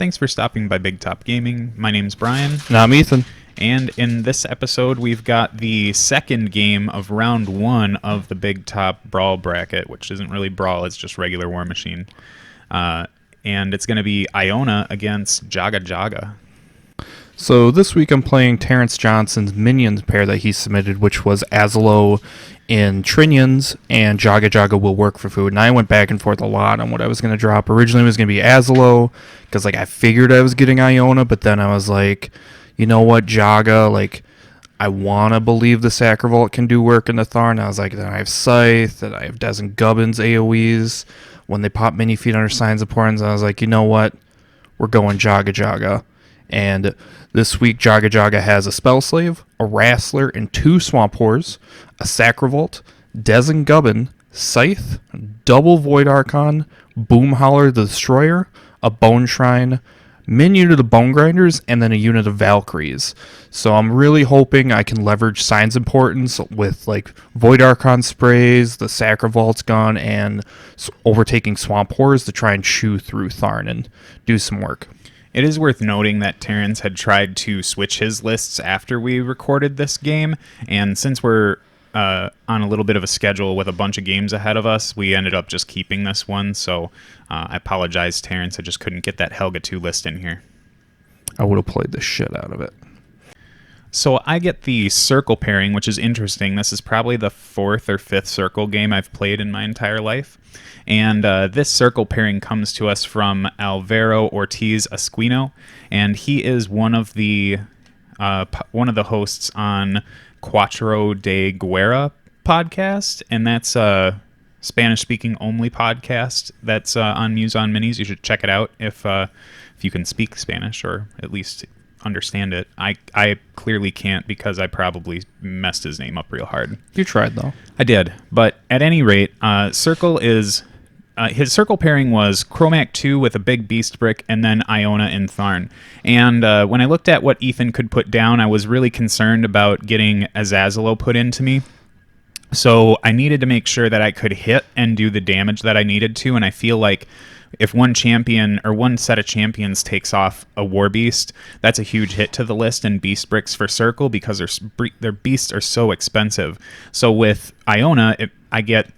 Thanks for stopping by Big Top Gaming. My name's Brian. And I'm Ethan. And in this episode, we've got the second game of round one of the Big Top Brawl bracket, which isn't really Brawl, it's just regular Warmachine. And it's going to be Iona against Jaga-Jaga. So this week I'm playing Terrance Johnson's Minions pair that he submitted, which was Azalo in Trinions and Jaga-Jaga will work for food. And I went back and forth a lot on what I was going to drop. Originally it was going to be Azalo, because I figured I was getting Iona, but then I was like, you know what, Jaga, I want to believe the Sacral Vault can do work in the Tharn. I was like, then I have Scythe, then I have Dez Gubbin's AoEs. When they pop mini feet under Signs of Importance, I was like, you know what, we're going Jaga-Jaga. And this week, Jaga-Jaga has a Spell Slave, a Wrastler, and 2 Swamp Whores, a Sacral Vault, Dez Gubbin, Scythe, double Void Archon, Boomhowler the Destroyer, a Bone Shrine, minion of the Bone Grinders, and then a unit of Valkyries. So I'm really hoping I can leverage Signs of Importance with Void Archon sprays, the Sacral Vault's gun, and overtaking Swamp Whores to try and chew through Tharn and do some work. It is worth noting that Terrance had tried to switch his lists after we recorded this game, and since we're on a little bit of a schedule with a bunch of games ahead of us, we ended up just keeping this one, so I apologize, Terrance. I just couldn't get that Helga 2 list in here. I would have played the shit out of it. So I get the Circle pairing, which is interesting. This is probably the 4th or 5th Circle game I've played in my entire life. And this Circle pairing comes to us from Alvaro Ortiz Esquino, and he is one of the hosts on Cuatro de Guerra podcast, and that's a Spanish-speaking only podcast that's on Muse on Minis. You should check it out if you can speak Spanish, or at least understand it. I clearly can't, because I probably messed his name up real hard. You tried, though. I did, but at any rate, Circle is his Circle pairing was Chromac 2 with a big Beast Brick, and then Iona in Tharn. And when I looked at what Ethan could put down, I was really concerned about getting Azazalo put into me. So I needed to make sure that I could hit and do the damage that I needed to, and I feel like if one champion or one set of champions takes off a War Beast, that's a huge hit to the list and Beast Bricks for Circle, because their beasts are so expensive. So with Iona, I get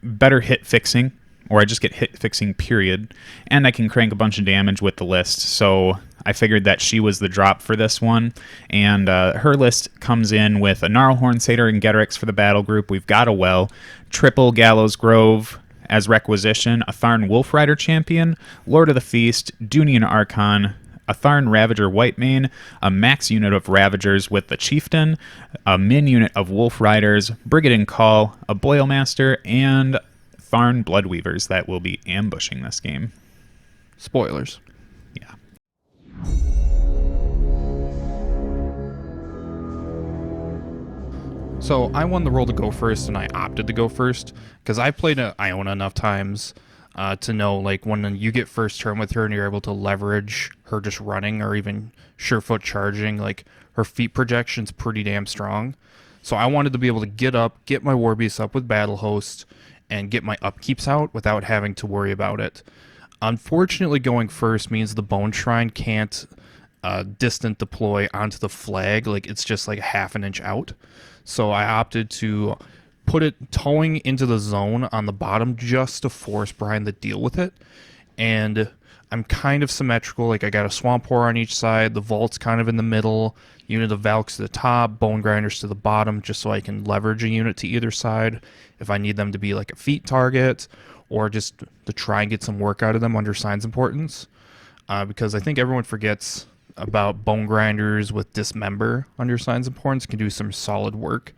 better hit fixing, or I just get hit fixing period, and I can crank a bunch of damage with the list. So I figured that she was the drop for this one, and her list comes in with a Gnarlhorn Satyr and Getrix for the battle group. We've got a Well, triple Gallows Grove as requisition, a Tharn Wolf Rider champion, Lord of the Feast, Dunian Archon, a Tharn Ravager Whitemane, a max unit of Ravagers with the Chieftain, a min unit of Wolf Riders, Brigade and Call, a Boilmaster, and Tharn Bloodweavers that will be ambushing this game. Spoilers. Yeah. So I won the role to go first, and I opted to go first because I played Iona enough times to know, when you get first turn with her and you're able to leverage her just running or even surefoot charging, her feet projection's pretty damn strong. So I wanted to be able to get up, get my War Beast up with Battle Host, and get my upkeeps out without having to worry about it. Unfortunately, going first means the Bone Shrine can't distant deploy onto the flag. It's just half an inch out. So I opted to put it towing into the zone on the bottom just to force Brian to deal with it. And I'm kind of symmetrical. I got a Swamp Whore on each side. The Vault's kind of in the middle. Unit of Valks to the top. Bone Grinders to the bottom, just so I can leverage a unit to either side if I need them to be a feat target, or just to try and get some work out of them under Signs of Importance. Because I think everyone forgets about Bone Grinders with Dismember under Signs of Importance can do some solid work.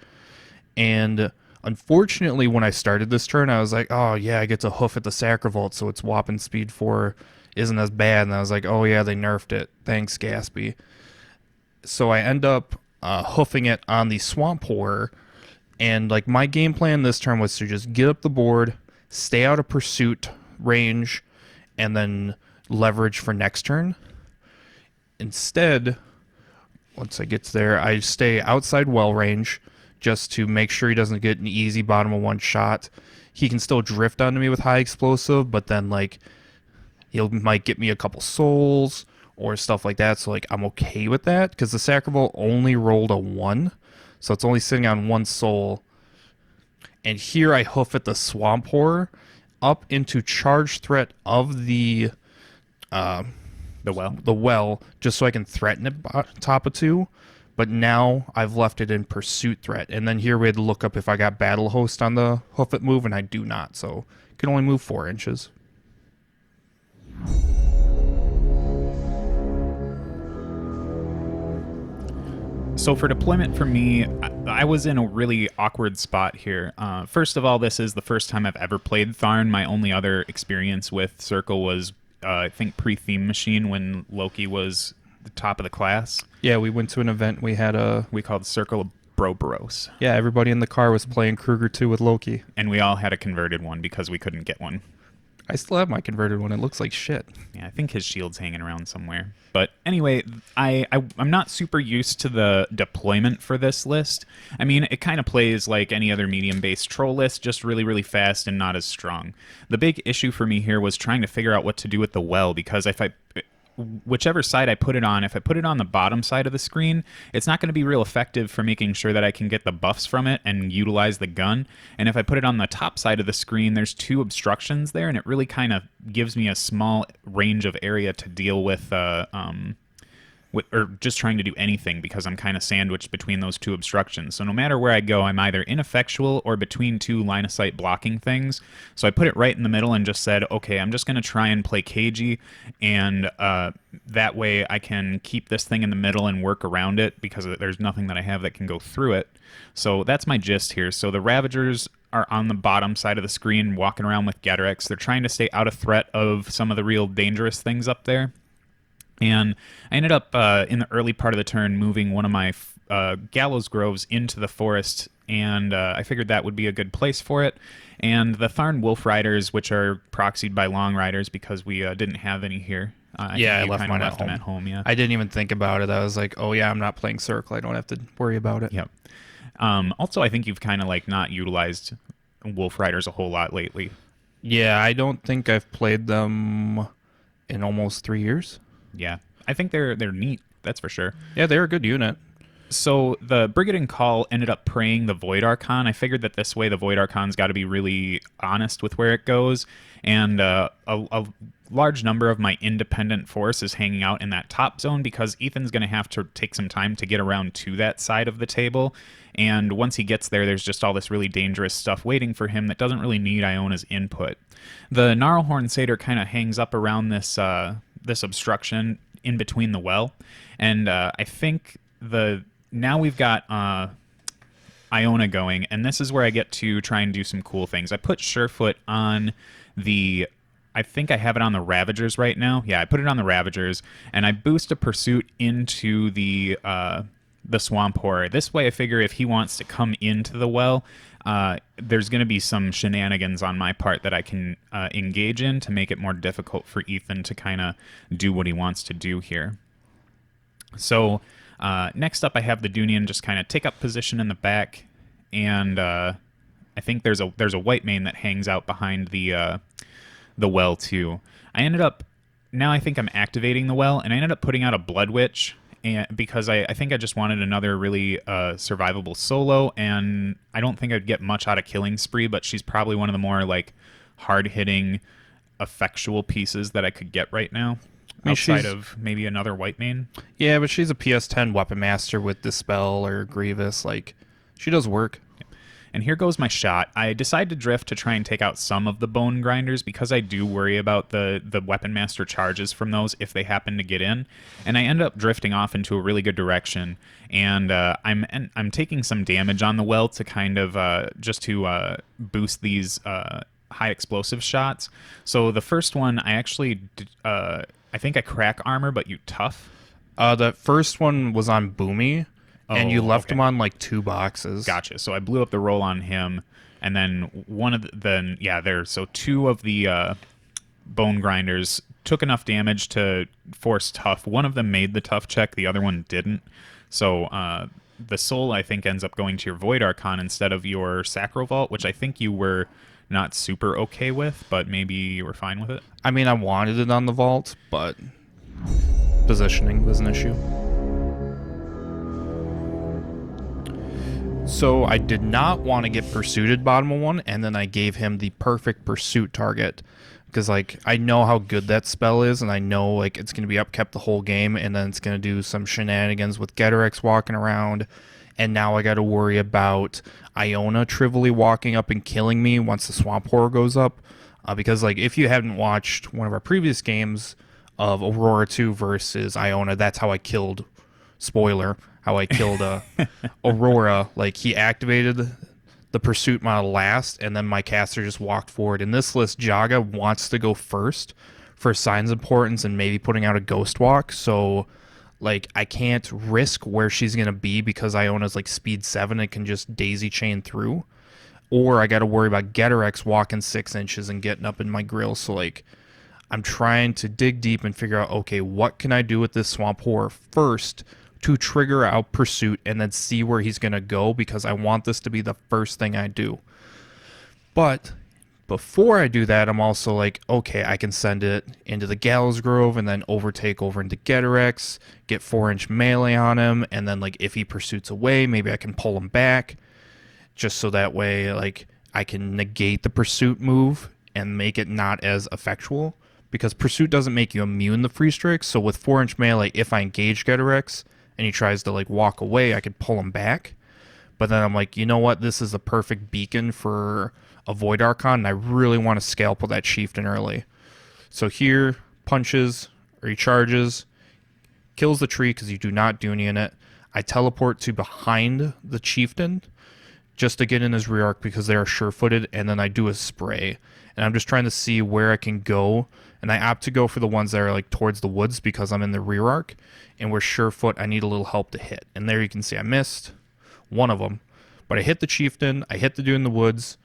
And unfortunately, when I started this turn, I was like, oh yeah, I get to hoof at the Sacral Vault, so its Whopping Speed 4 isn't as bad. And I was like, oh yeah, they nerfed it. Thanks, Gaspy. So I end up hoofing it on the Swamp Whore, and my game plan this turn was to just get up the board, stay out of pursuit range, and then leverage for next turn. Instead, once I get there, I stay outside well range just to make sure he doesn't get an easy bottom of one shot. He can still drift onto me with high explosive, but then He might get me a couple souls or stuff like that. So like I'm okay with that because the Sacral Vault only rolled a 1, so it's only sitting on 1 soul. And here I hoof at the Swamp Horror up into charge threat of the well, just so I can threaten it top of 2. But now I've left it in pursuit threat. And then here we had to look up if I got Battle Host on the hoof it move, and I do not. So I can only move 4 inches. So for deployment for me, I was in a really awkward spot here. First of all, this is the first time I've ever played Tharn. My only other experience with Circle was, I think, pre-Theme Machine when Loki was the top of the class. Yeah, we went to an event. We called Circle of Broboros. Yeah, everybody in the car was playing Kruger 2 with Loki. And we all had a converted one because we couldn't get one. I still have my converted one. It looks like shit. Yeah, I think his shield's hanging around somewhere. But anyway, I'm not super used to the deployment for this list. I mean, it kind of plays like any other medium-based troll list, just really, really fast and not as strong. The big issue for me here was trying to figure out what to do with the well, because whichever side I put it on, if I put it on the bottom side of the screen, it's not going to be real effective for making sure that I can get the buffs from it and utilize the gun. And if I put it on the top side of the screen, there's 2 obstructions there, and it really kind of gives me a small range of area to deal with, or just trying to do anything, because I'm kind of sandwiched between those 2 obstructions. So no matter where I go, I'm either ineffectual or between 2 line-of-sight blocking things. So I put it right in the middle and just said, okay, I'm just going to try and play cagey, and that way I can keep this thing in the middle and work around it, because there's nothing that I have that can go through it. So that's my gist here. So the Ravagers are on the bottom side of the screen walking around with Gatorx. They're trying to stay out of threat of some of the real dangerous things up there. And I ended up, in the early part of the turn, moving one of my Gallows Groves into the forest, and I figured that would be a good place for it. And the Tharn Wolf Riders, which are proxied by Long Riders because we didn't have any here. I left mine at home. Yeah, I didn't even think about it. I was like, oh yeah, I'm not playing Circle. I don't have to worry about it. Yep. Also, I think you've kind of like not utilized Wolf Riders a whole lot lately. Yeah, I don't think I've played them in almost 3 years. Yeah, I think they're neat, that's for sure. Yeah, they're a good unit. So the Brigade and Call ended up praying the Void Archon. I figured that this way the Void Archon's got to be really honest with where it goes, and a large number of my independent force is hanging out in that top zone because Ethan's going to have to take some time to get around to that side of the table, and once he gets there, there's just all this really dangerous stuff waiting for him that doesn't really need Iona's input. The Gnarlhorn Satyr kind of hangs up around this obstruction in between the well, and I think now we've got Iona going, and this is where I get to try and do some cool things. I put Surefoot on I think I have it on the Ravagers right now. Yeah, I put it on the Ravagers, and I boost a Pursuit into the Swamp Horror. This way I figure if he wants to come into the well, there's going to be some shenanigans on my part that I can engage in to make it more difficult for Ethan to kind of do what he wants to do here. So next up I have the Dunian just kind of take up position in the back, and I think there's a white mane that hangs out behind the well too. Now I think I'm activating the well, and I ended up putting out a Blood Witch, and because I think I just wanted another really survivable solo, and I don't think I'd get much out of Killing Spree, but she's probably one of the more like hard-hitting, effectual pieces that I could get right now, outside of maybe another white mane. Yeah, but she's a PS10 Weapon Master with Dispel or Grievous. Like, she does work. And here goes my shot. I decide to drift to try and take out some of the Bone Grinders because I do worry about the Weapon Master charges from those if they happen to get in. And I end up drifting off into a really good direction. And I'm taking some damage on the well to kind of just to boost these high explosive shots. So the first one, I actually I think I crack armor, but you tough. The first one was on Boomy. And you left him on like 2 boxes. Gotcha. So I blew up the roll on him, and then so 2 of the Bone Grinders took enough damage to force tough. One of them made the tough check, the other one didn't. So the soul, I think, ends up going to your Void Archon instead of your Sacral Vault, which I think you were not super okay with, but maybe you were fine with it. I mean, I wanted it on the vault, but positioning was an issue. So I did not want to get pursuited bottom of one, and then I gave him the perfect pursuit target. Because, like, I know how good that spell is, and I know, like, it's going to be upkept the whole game, and then it's going to do some shenanigans with Gatorman walking around, and now I got to worry about Iona trivially walking up and killing me once the Swamp Horror goes up. Because, like, if you hadn't watched one of our previous games of Aurora 2 versus Iona, that's how I killed, spoiler, how I killed Aurora. Like, he activated the pursuit model last, and then my caster just walked forward. In this list, Jaga wants to go first for Signs of Importance and maybe putting out a Ghost Walk, so like I can't risk where she's going to be because Iona's like speed 7 and can just daisy chain through. Or I got to worry about Gatorman walking 6 inches and getting up in my grill, so like I'm trying to dig deep and figure out, okay, what can I do with this Swamp Horror first to trigger out pursuit and then see where he's going to go, because I want this to be the first thing I do. But before I do that, I'm also like, okay, I can send it into the Gallows Grove and then overtake over into Gatorman, get 4-inch melee on him, and then like if he pursuits away, maybe I can pull him back, just so that way like I can negate the pursuit move and make it not as effectual, because pursuit doesn't make you immune to free strikes. So with 4-inch melee, if I engage Gatorman and he tries to like walk away, I could pull him back. But then I'm like, you know what? This is the perfect beacon for a Void Archon, and I really want to scalpel that Chieftain early. So here, punches, or he charges, kills the tree because you do not do any in it. I teleport to behind the Chieftain just to get in his rear arc because they are sure-footed, and then I do a spray. And I'm just trying to see where I can go, and I opt to go for the ones that are like towards the woods because I'm in the rear arc, and where Surefoot I need a little help to hit. And there you can see I missed one of them, but I hit the Chieftain, I hit the dude in the woods.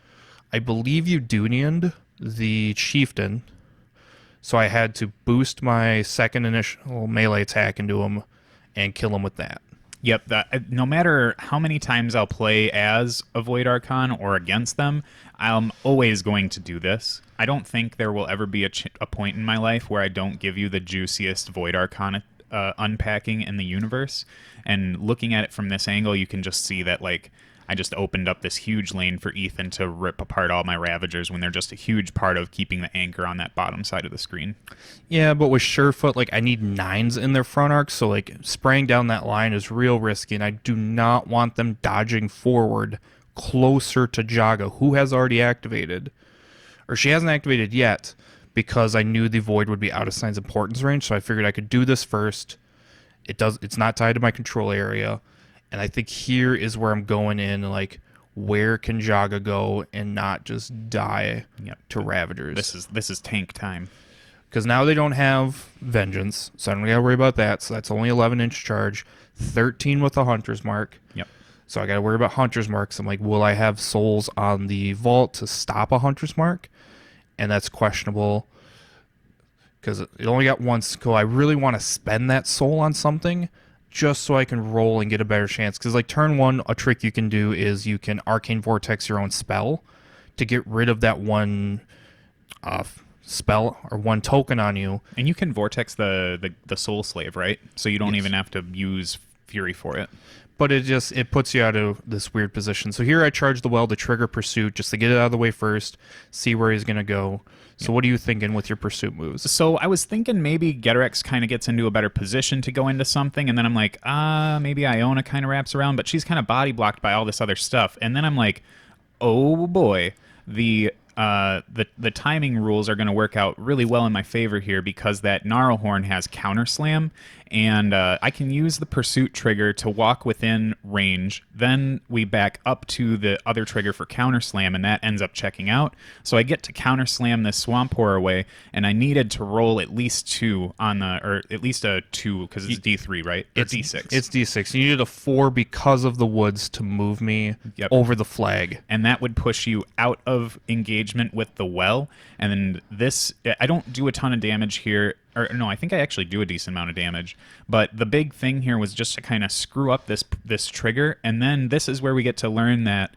I believe you Dunian'd the Chieftain, so I had to boost my second initial melee attack into him and kill him with that. Yep, no matter how many times I'll play as a Void Archon or against them, I'm always going to do this. I don't think there will ever be a point in my life where I don't give you the juiciest Void Archon unpacking in the universe. And looking at it from this angle, you can just see that like I just opened up this huge lane for Ethan to rip apart all my Ravagers when they're just a huge part of keeping the anchor on that bottom side of the screen. Yeah, but with Surefoot, like I need 9s in their front arc, so like spraying down that line is real risky, and I do not want them dodging forward closer to Jaga, who has already activated. Or she hasn't activated yet, because I knew the Void would be out of Signs of Importance range, so I figured I could do this first. It's not tied to my control area. And I think here is where I'm going in, like, where can Jaga go and not just die to Ravagers? This is tank time. Because now they don't have Vengeance, so I don't got to worry about that. So that's only 11-inch charge, 13 with a Hunter's Mark. Yep. So I got to worry about Hunter's Marks. I'm like, will I have souls on the Vault to stop a Hunter's Mark? And that's questionable, because it only got one. So I really want to spend that soul on something, just so I can roll and get a better chance. Because like turn 1, a trick you can do is you can Arcane Vortex your own spell to get rid of that one spell or one token on you. And you can Vortex the Soul Slave, right? So you don't even have to use Fury for it. But it puts you out of this weird position. So here I charge the well to trigger Pursuit, just to get it out of the way first, see where he's going to go. So what are you thinking with your Pursuit moves? So I was thinking maybe Gatorman kind of gets into a better position to go into something, and then I'm like, maybe Iona kind of wraps around, but she's kind of body blocked by all this other stuff. And then I'm like, oh boy, the timing rules are going to work out really well in my favor here, because that Gnarlhorn has Counter Slam, and I can use the Pursuit trigger to walk within range. Then we back up to the other trigger for Counter Slam, and that ends up checking out. So I get to Counter Slam this Swamp Horror away, and I needed to roll at least 2 on the, or at least a 2, because it's D3, right? Or D6. It's D6. You needed a 4 because of the woods to move me over the flag. And that would push you out of engagement with the well. And then this, I don't do a ton of damage here. Or no, I think I actually do a decent amount of damage. But the big thing here was just to kind of screw up this trigger. And then this is where we get to learn that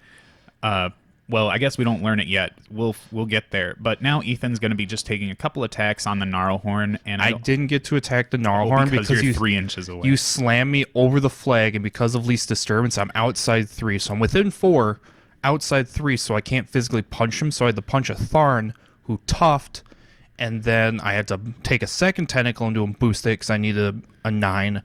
Well, I guess we don't learn it yet. We'll get there. But now Ethan's going to be just taking a couple attacks on the Gnarlhorn, and I didn't get to attack the Gnarlhorn because you're 3 inches away. You slammed me over the flag, and because of least disturbance, I'm outside 3. So I'm within 4, outside 3, so I can't physically punch him. So I had to punch a Tharn who toughed, and then I had to take a second tentacle and do him boost it because I needed a 9.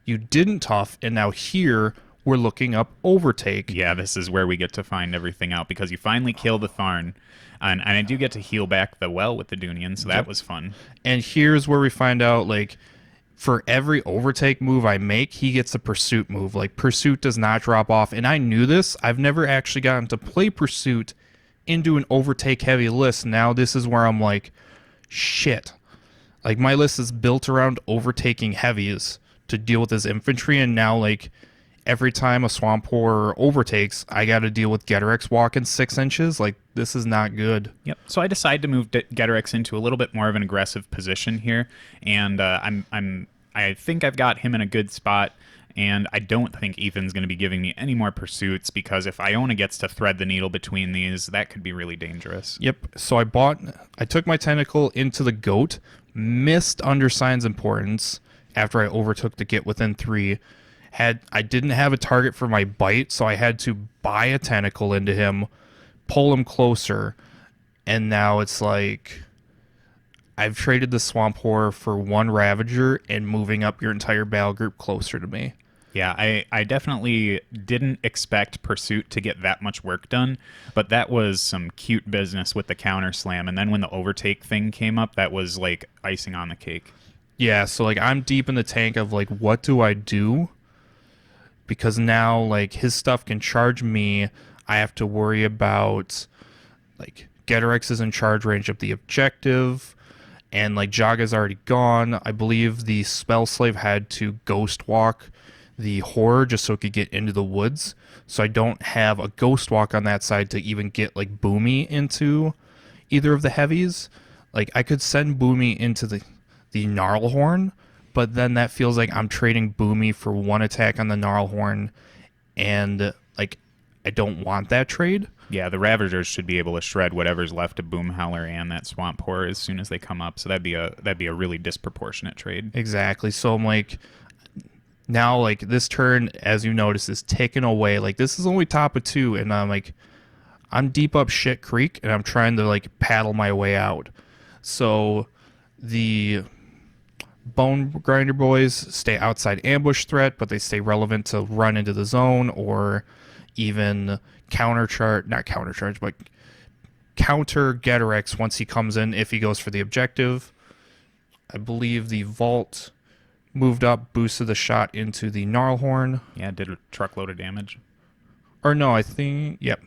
You didn't tough, and now here we're looking up overtake. Yeah, this is where we get to find everything out because you finally kill the Tharn. And I do get to heal back the well with the Dunian, so that was fun. And here's where we find out, like, for every overtake move I make, he gets a pursuit move. Like, pursuit does not drop off. And I knew this. I've never actually gotten to play pursuit into an overtake heavy list. Now this is where I'm like, shit. Like, my list is built around overtaking heavies to deal with his infantry, and now, like, every time a Swamp Horror overtakes, I got to deal with Getarex walking 6 inches. Like, this is not good. Yep. So I decided to move Getarex into a little bit more of an aggressive position here, and I think I've got him in a good spot. And I don't think Ethan's going to be giving me any more pursuits because if Iona gets to thread the needle between these, that could be really dangerous. Yep. So I took my tentacle into the goat, missed Undersign's importance after I overtook to get within 3. I didn't have a target for my bite, so I had to buy a tentacle into him, pull him closer, and now it's like I've traded the Swamp Horror for 1 Ravager and moving up your entire battle group closer to me. Yeah, I definitely didn't expect Pursuit to get that much work done, but that was some cute business with the counter slam, and then when the overtake thing came up, that was like icing on the cake. Yeah, so like I'm deep in the tank of like, what do I do? Because now like his stuff can charge me. I have to worry about like Getarex is in charge range of the objective, and like Jaga's already gone. I believe the Spell Slave had to ghost walk the horror just so it could get into the woods. So I don't have a ghost walk on that side to even get like Boomy into either of the heavies. Like I could send Boomy into the Gnarlhorn, but then that feels like I'm trading Boomy for 1 attack on the Gnarlhorn, and like I don't want that trade. Yeah, the Ravagers should be able to shred whatever's left of Boomhowler and that Swamp Horror as soon as they come up. So that'd be a really disproportionate trade. Exactly. So I'm like, now like this turn, as you notice, is taken away. Like this is only top of 2, and I'm like, I'm deep up shit creek, and I'm trying to like paddle my way out. So the Bone Grinder boys stay outside ambush threat, but they stay relevant to run into the zone or even not countercharge, but counter Getarex once he comes in if he goes for the objective. I believe the Vault moved up, boosted the shot into the Gnarlhorn. Yeah, did a truckload of damage. Or no, I think, yep.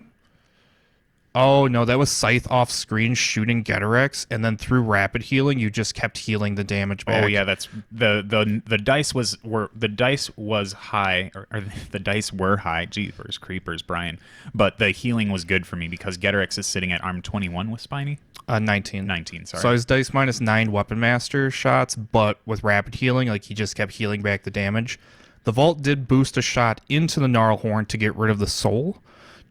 Oh, no, that was Scythe off screen shooting Getarex, and then through rapid healing, you just kept healing the damage back. Oh yeah, that's the dice was high, or the dice were high. Jeepers creepers, Brian. But the healing was good for me because Getarex is sitting at arm 21 with Spiny. 19. 19, sorry. So I was dice minus 9 Weapon Master shots, but with rapid healing, like he just kept healing back the damage. The Vault did boost a shot into the Gnarlhorn to get rid of the soul,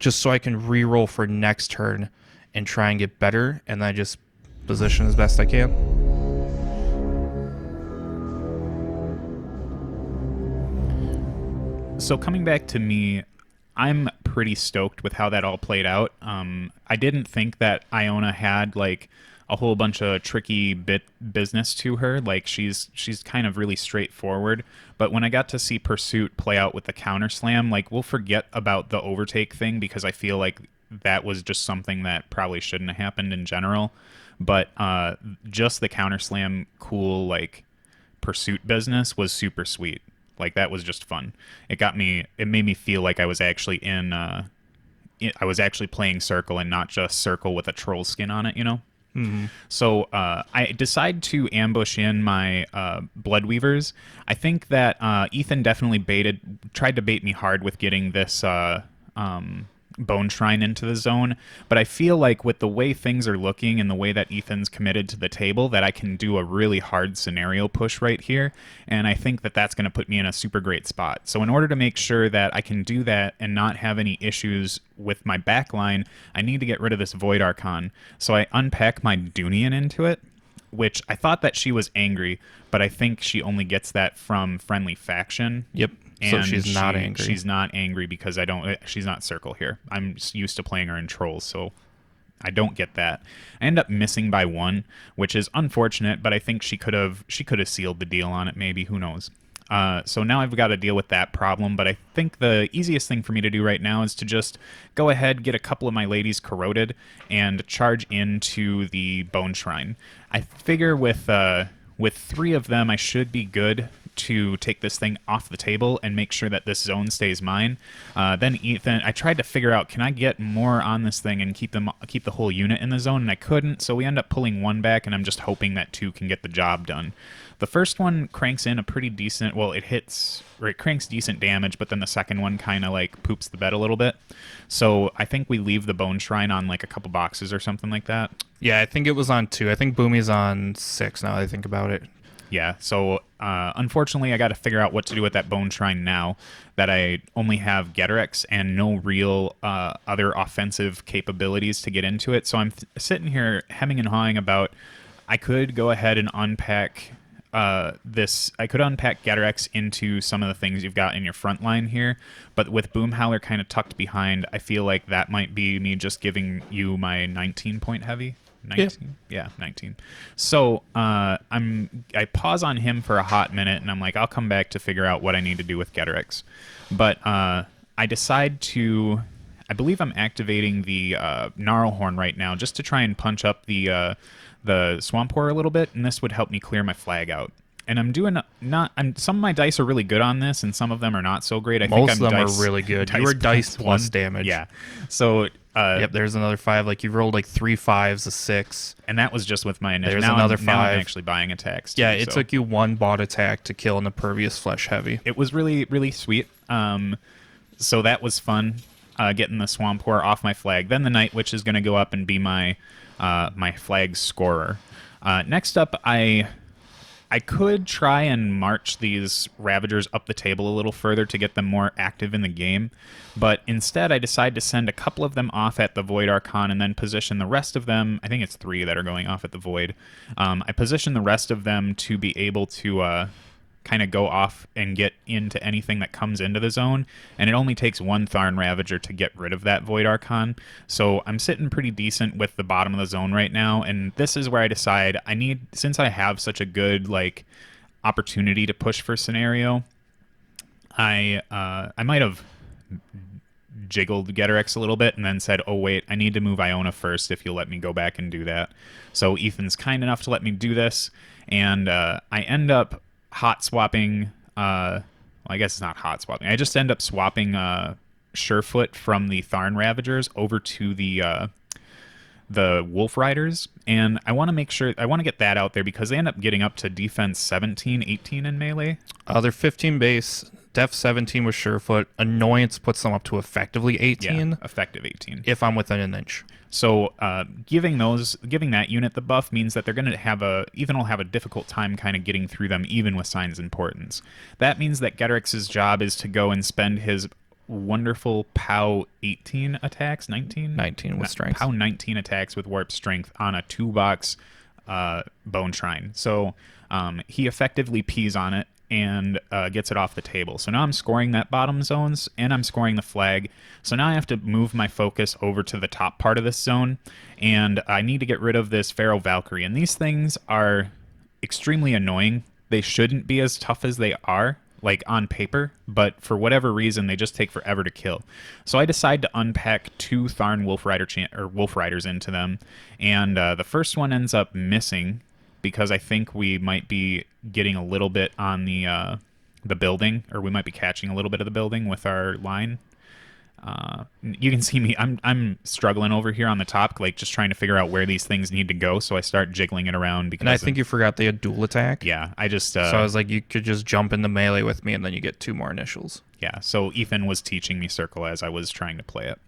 just so I can reroll for next turn and try and get better, and then I just position as best I can. So coming back to me, I'm pretty stoked with how that all played out. I didn't think that Iona had like a whole bunch of tricky business to her. Like she's kind of really straightforward. But when I got to see Pursuit play out with the counter slam, like we'll forget about the overtake thing because I feel like that was just something that probably shouldn't have happened in general. But just the counter slam cool like Pursuit business was super sweet. Like that was just fun. It made me feel like I was actually I was actually playing Circle and not just Circle with a troll skin on it, you know? Mm-hmm. So I decide to ambush in my Bloodweavers. I think that Ethan definitely tried to bait me hard with getting this Bone Shrine into the zone, but I feel like with the way things are looking and the way that Ethan's committed to the table, that I can do a really hard scenario push right here, and I think that that's going to put me in a super great spot. So in order to make sure that I can do that and not have any issues with my backline, I need to get rid of this Void Archon. So I unpack my Dunian into it, which I thought that she was angry, but I think she only gets that from friendly faction. Yep. And so she's not angry. She's not angry because she's not Circle here. I'm used to playing her in Trolls, so I don't get that. I end up missing by 1, which is unfortunate, but I think she could have sealed the deal on it, maybe. Who knows? So now I've got to deal with that problem, but I think the easiest thing for me to do right now is to just go ahead, get a couple of my ladies corroded, and charge into the Bone Shrine. I figure with 3 of them, I should be good to take this thing off the table and make sure that this zone stays mine. Then Ethan, I tried to figure out, can I get more on this thing and keep the whole unit in the zone, and I couldn't, so we end up pulling 1 back, and I'm just hoping that 2 can get the job done. The first one cranks in a pretty decent, well, it cranks decent damage, but then the second one kind of like poops the bed a little bit. So I think we leave the Bone Shrine on like a couple boxes or something like that. Yeah, I think it was on 2. I think Boomy's on 6 now that I think about it. Yeah, so unfortunately I got to figure out what to do with that Bone Shrine now that I only have Gatorman and no real other offensive capabilities to get into it. So I'm sitting here hemming and hawing about, I could go ahead and unpack I could unpack Gatorman into some of the things you've got in your front line here, but with Boomhowler kind of tucked behind, I feel like that might be me just giving you my 19-point heavy. 19? Yeah, 19. So I pause on him for a hot minute, and I'm like, I'll come back to figure out what I need to do with Gatorman. But I decide to, I believe I'm activating the Gnarlhorn right now just to try and punch up the Swampor a little bit, and this would help me clear my flag out. And I'm doing some of my dice are really good on this, and some of them are not so great. Most of them are really good. You were dice plus damage. Yeah. So yep, there's another 5. Like you rolled like 3 5s, a 6, and that was just with my initial. There's another 5. Now I'm actually buying attacks. Too, yeah, it took you 1 bot attack to kill an impervious flesh heavy. It was really, really sweet. So that was fun, getting the Swampor off my flag. Then the Night Witch is going to go up and be my flag scorer. Next up, I could try and march these Ravagers up the table a little further to get them more active in the game, but instead I decide to send a couple of them off at the Void Archon and then position the rest of them, I think it's 3 that are going off at the Void, I position the rest of them to be able to kind of go off and get into anything that comes into the zone, and it only takes 1 Tharn Ravager to get rid of that Void Archon. So I'm sitting pretty decent with the bottom of the zone right now, and this is where I decide I need, since I have such a good like opportunity to push for scenario, I might have jiggled Gatorman a little bit and then said, oh wait, I need to move Iona first if you'll let me go back and do that. So Ethan's kind enough to let me do this, and I end up hot swapping, well, I guess it's not hot swapping. I just end up swapping Surefoot from the Tharn Ravagers over to the Wolf Riders, and I want to make sure, I want to get that out there because they end up getting up to defense 17, 18 in melee. They're 15 base, def 17 with Surefoot. Annoyance puts them up to effectively 18. Yeah, effective 18. If I'm within an inch. So giving that unit the buff means that they're going to Ethan will have a difficult time kind of getting through them, even with Signs Importance. That means that Gatorix's job is to go and spend his wonderful POW 18 attacks, 19? 19 with Strength. POW 19 attacks with Warp Strength on a 2-box Bone Shrine. So he effectively pees on it and gets it off the table. So now I'm scoring that bottom zones, and I'm scoring the flag. So now I have to move my focus over to the top part of this zone, and I need to get rid of this Farrow Valkyrie. And these things are extremely annoying. They shouldn't be as tough as they are, like on paper, but for whatever reason, they just take forever to kill. So I decide to unpack 2 Tharn Wolf Riders into them, and the first one ends up missing, because I think we might be getting a little bit on the building, or we might be catching a little bit of the building with our line. You can see me, I'm struggling over here on the top, like just trying to figure out where these things need to go, so I start jiggling it around. Because and I think you forgot they had dual attack. Yeah, I just... so I was like, you could just jump into melee with me, and then you get 2 more initials. Yeah, so Ethan was teaching me Circle as I was trying to play it.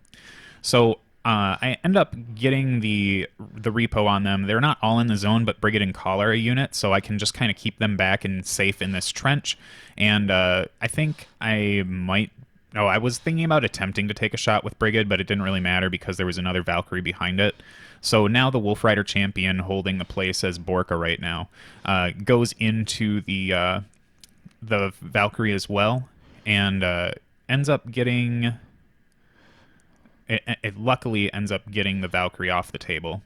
So I end up getting the repo on them. They're not all in the zone, but Brigade and Call are a unit, so I can just kind of keep them back and safe in this trench. And I think I might... Oh, I was thinking about attempting to take a shot with Brigade, but it didn't really matter because there was another Valkyrie behind it. So now the Wolf Rider champion, holding the place as Borka right now, goes into the Valkyrie as well, and ends up getting... It luckily ends up getting the Valkyrie off the table.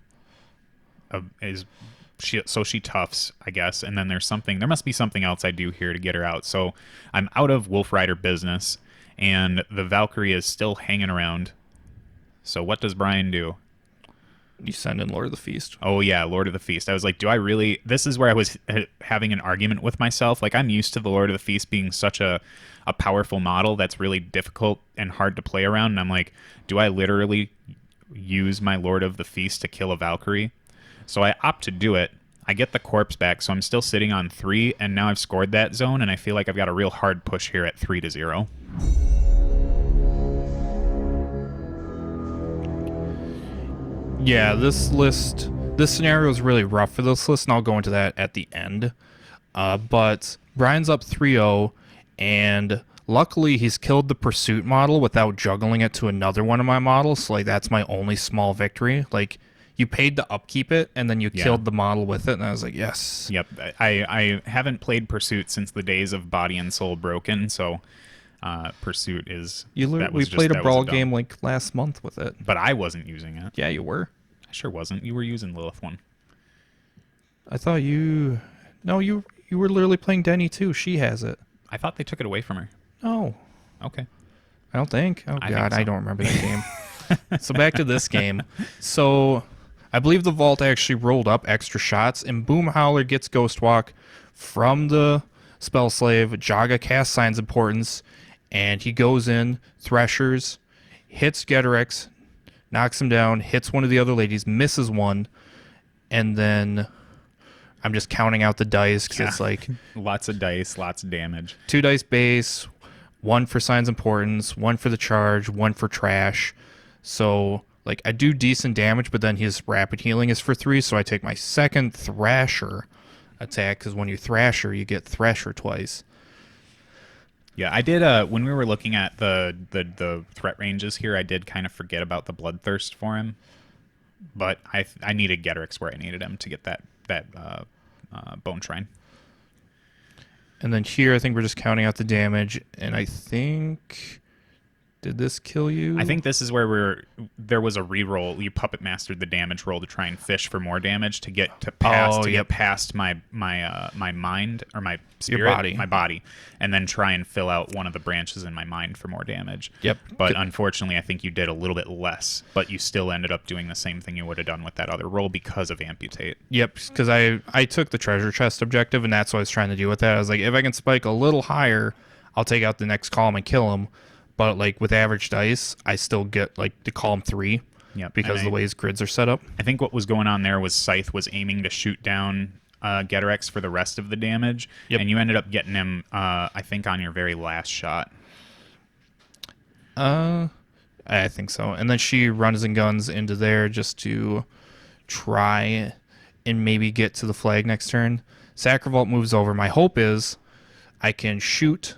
So she toughs, I guess, and then there must be something else I do here to get her out. So I'm out of Wolf Rider business, and the Valkyrie is still hanging around. So what does Brian do? You send in Lord of the Feast. Oh yeah, Lord of the Feast. I was like, do I really... This is where I was having an argument with myself. Like, I'm used to the Lord of the Feast being such a powerful model that's really difficult and hard to play around, and I'm like, do I literally use my Lord of the Feast to kill a Valkyrie? So I opt to do it. I get the corpse back, so I'm still sitting on 3, and now I've scored that zone, and I feel like I've got a real hard push here at 3-0. Yeah, this scenario is really rough for this list, and I'll go into that at the end. But Brian's up 3-0, and luckily he's killed the Pursuit model without juggling it to another one of my models, so like that's my only small victory. Like, you paid to upkeep it, and then you killed the model with it, and I was like, yes. Yep, I haven't played Pursuit since the days of Body and Soul Broken, so... Pursuit is... We played a Brawl game like last month with it. But I wasn't using it. Yeah, you were. I sure wasn't. You were using Lilith one. I thought you... No, you were literally playing Denny too. She has it. I thought they took it away from her. Oh. Okay. I don't think. Oh, God, think so. I don't remember that game. So back to this game. So I believe the Vault actually rolled up extra shots, and Boomhowler gets Ghost Walk from the Spell Slave. Jaga casts Signs Importance, and he goes in, threshers, hits Getorix, knocks him down, hits one of the other ladies, misses one, and then I'm just counting out the dice because it's like... Lots of dice, lots of damage. 2 dice base, 1 for Signs Importance, 1 for the charge, 1 for trash. So, like, I do decent damage, but then his rapid healing is for 3, so I take my second Thrasher attack, because when you Thrasher, you get Thresher twice. Yeah, I did, when we were looking at the threat ranges here, I did kind of forget about the Bloodthirst for him. But I needed Getorix where I needed him to get that Bone Shrine. And then here, I think we're just counting out the damage, and I think... Did this kill you? I think this is where there was a reroll. You puppet mastered the damage roll to try and fish for more damage to get past my mind or my spirit, my body, and then try and fill out one of the branches in my mind for more damage. Yep. But unfortunately, I think you did a little bit less, but you still ended up doing the same thing you would have done with that other roll because of Amputate. Yep, because I took the treasure chest objective, and that's what I was trying to do with that. I was like, if I can spike a little higher, I'll take out the next column and kill him. But, like, with average dice, I still get, like, the column 3 because of the way his grids are set up. I think what was going on there was Scythe was aiming to shoot down Getorix for the rest of the damage, and you ended up getting him, I think, on your very last shot. I think so. And then she runs and guns into there just to try and maybe get to the flag next turn. Sacral Vault moves over. My hope is I can shoot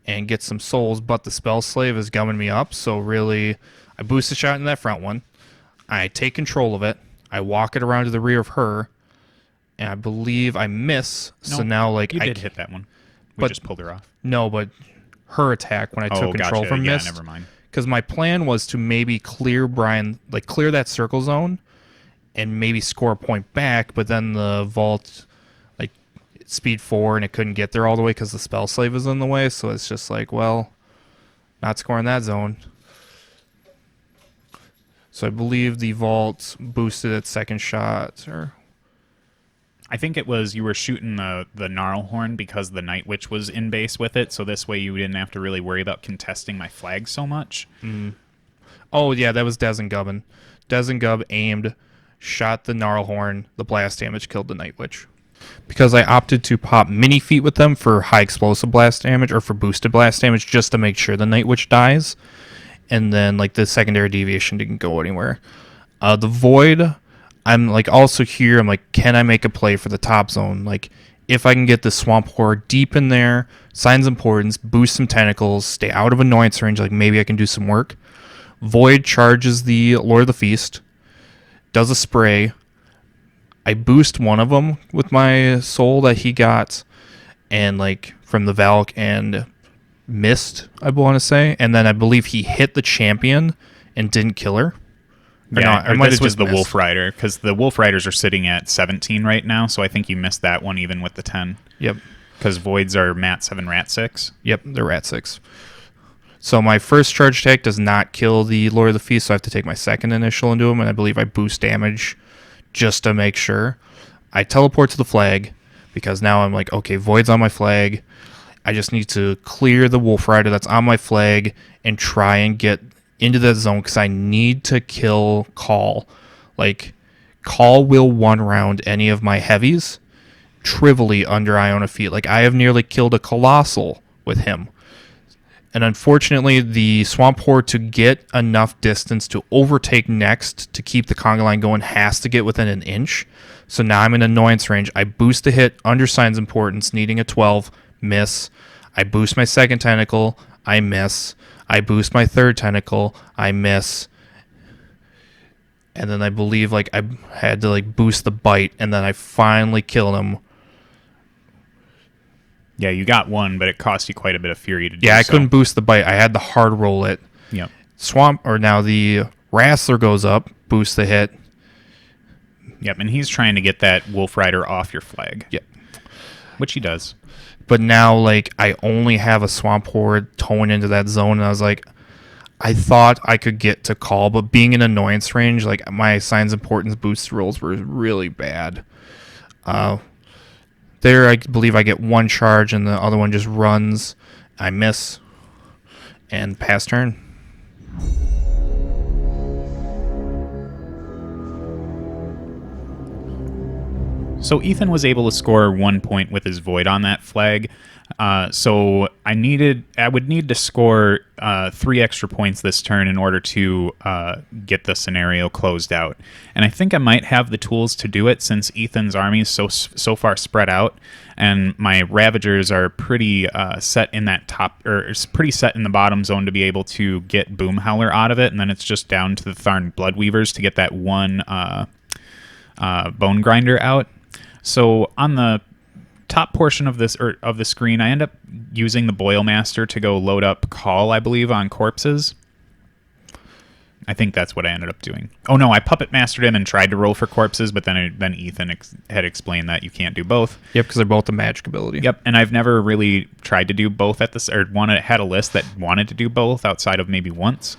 and get some souls, but the Spell Slave is gumming me up, so really, I boost a shot in that front one. I take control of it. I walk it around to the rear of her, and I believe I miss, so now, like... You did hit that one. We just pulled her off. No, but her attack, when I took control from missed. Yeah, never mind. Because my plan was to maybe clear Brian, like, clear that circle zone, and maybe score a point back, but then the Vault... speed 4 and it couldn't get there all the way because the Spell Slave was in the way, so it's just like, well, not scoring that zone. So I believe the Vault boosted its second shot, or I think it was you were shooting the Gnarlhorn because the Night Witch was in base with it, so this way you didn't have to really worry about contesting my flag so much. Oh yeah, that was Dez Gubbin. Dez Gubb aimed, shot the Gnarlhorn, the blast damage killed the Night Witch. Because I opted to pop mini feet with them for high explosive blast damage or for boosted blast damage just to make sure the Night Witch dies. and then like the secondary deviation didn't go anywhere. The Void, I'm like also here. I'm like, can I make a play for the top zone? Like, if I can get the Swamp Horror deep in there, Signs of Importance, boost some tentacles, stay out of annoyance range, like maybe I can do some work. Void charges the Lord of the Feast, does a spray. I boost one of them with my soul that he got, and like from the Valk, and missed, I want to say. And then I believe he hit the champion and didn't kill her. Yeah, or this was the Wolf Rider, because the Wolf Riders are sitting at 17 right now, so I think you missed that one even with the 10. Yep. Because Voids are Mat 7, Rat 6. Yep, they're Rat 6. So my first charge attack does not kill the Lord of the Feast, so I have to take my second initial into him, and I believe I boost damage just to make sure. I teleport to the flag, because now I'm like, okay, Void's on my flag. I just need to clear the Wolf Rider that's on my flag and try and get into that zone, because I need to kill Call. Like, Call will one round any of my heavies trivially under Iona feet. Like, I have nearly killed a Colossal with him. And unfortunately, the Swamp Horde, to get enough distance to overtake next to keep the conga line going, has to get within an inch. So now I'm in annoyance range. I boost a hit under Signs of Importance, needing a 12, miss. I boost my second tentacle, I miss. I boost my third tentacle, I miss. And then I believe like I had to like boost the bite, and then I finally killed him. Yeah, you got one, but it cost you quite a bit of fury to do. Yeah, I couldn't boost the bite. I had to hard roll it. Yep. Now the Wrastler goes up, boost the hit. Yep, and he's trying to get that Wolf Rider off your flag. Yep. Which he does. But now, like, I only have a Swamp Horde towing into that zone, and I was like, I thought I could get to Call, but being in annoyance range, like, my Signs of Importance boost rolls were really bad. There, I believe I get one charge, and the other one just runs. I miss, and pass turn. So Ethan was able to score 1 point with his Void on that flag. So I would need to score 3 extra points this turn in order to get the scenario closed out. And I think I might have the tools to do it, since Ethan's army is so far spread out, and my Ravagers are pretty set in that top, or pretty set in the bottom zone to be able to get Boomhowler out of it, and then it's just down to the Tharn Bloodweavers to get that one Bone Grinder out. So on the top portion of this of the screen, I end up using the Boilmaster to go load up Call, I believe, on corpses. I think that's what I ended up doing. Oh no, I Puppet Mastered him and tried to roll for corpses, but then Ethan had explained that you can't do both. Yep, because they're both a magic ability. Yep, and I've never really tried to do both at this, or had a list that wanted to do both outside of maybe once.